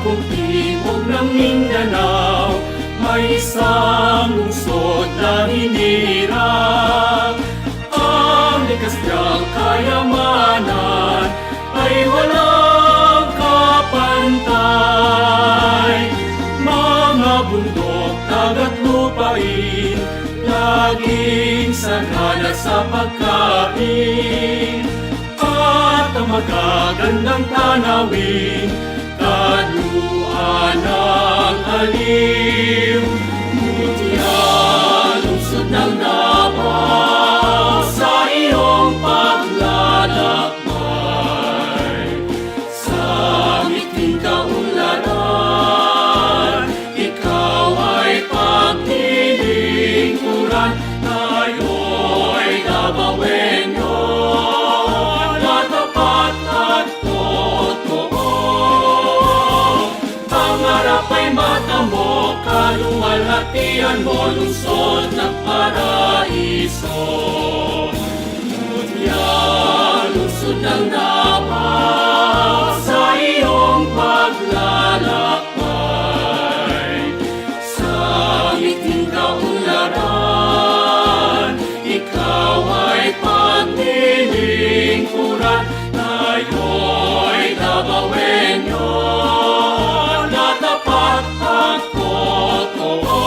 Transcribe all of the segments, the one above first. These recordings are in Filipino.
buong timog ng Mindanao, may isang lungsod na hinirang. Ang likas niyang kayamanan ay walang kapantay. Mga bundok, dagat, lupain, laging sagana sa pagkain. At ang magagandang tanawin, kaluan ng aliw. Mutya, lungsod ng Davao, sa iyong paglalakbay. Sa miting kaunlaran, ikaw ay paglilingkuran. Tayo'y Davaoenyo, na tapat at totoo. Pangarap ay mata mo, kaluwalhatian mo, lungsod ng paraiso. Mutya, lungsod ng Davao, sa iyong paglalakbay. Sa miting kaunlaran, ikaw ay paglilingkuran. Tayo'y Davaoenyo, na tapat at totoo.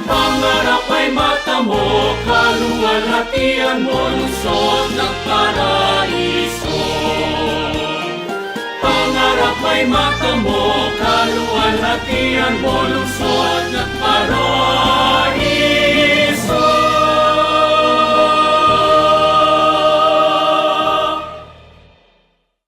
Pangarap ay mata mo, kaluwalhatian mo, lungsod ng paraiso. Pangarap ay mata mo, kaluwalhatian mo, lungsod ng paraiso.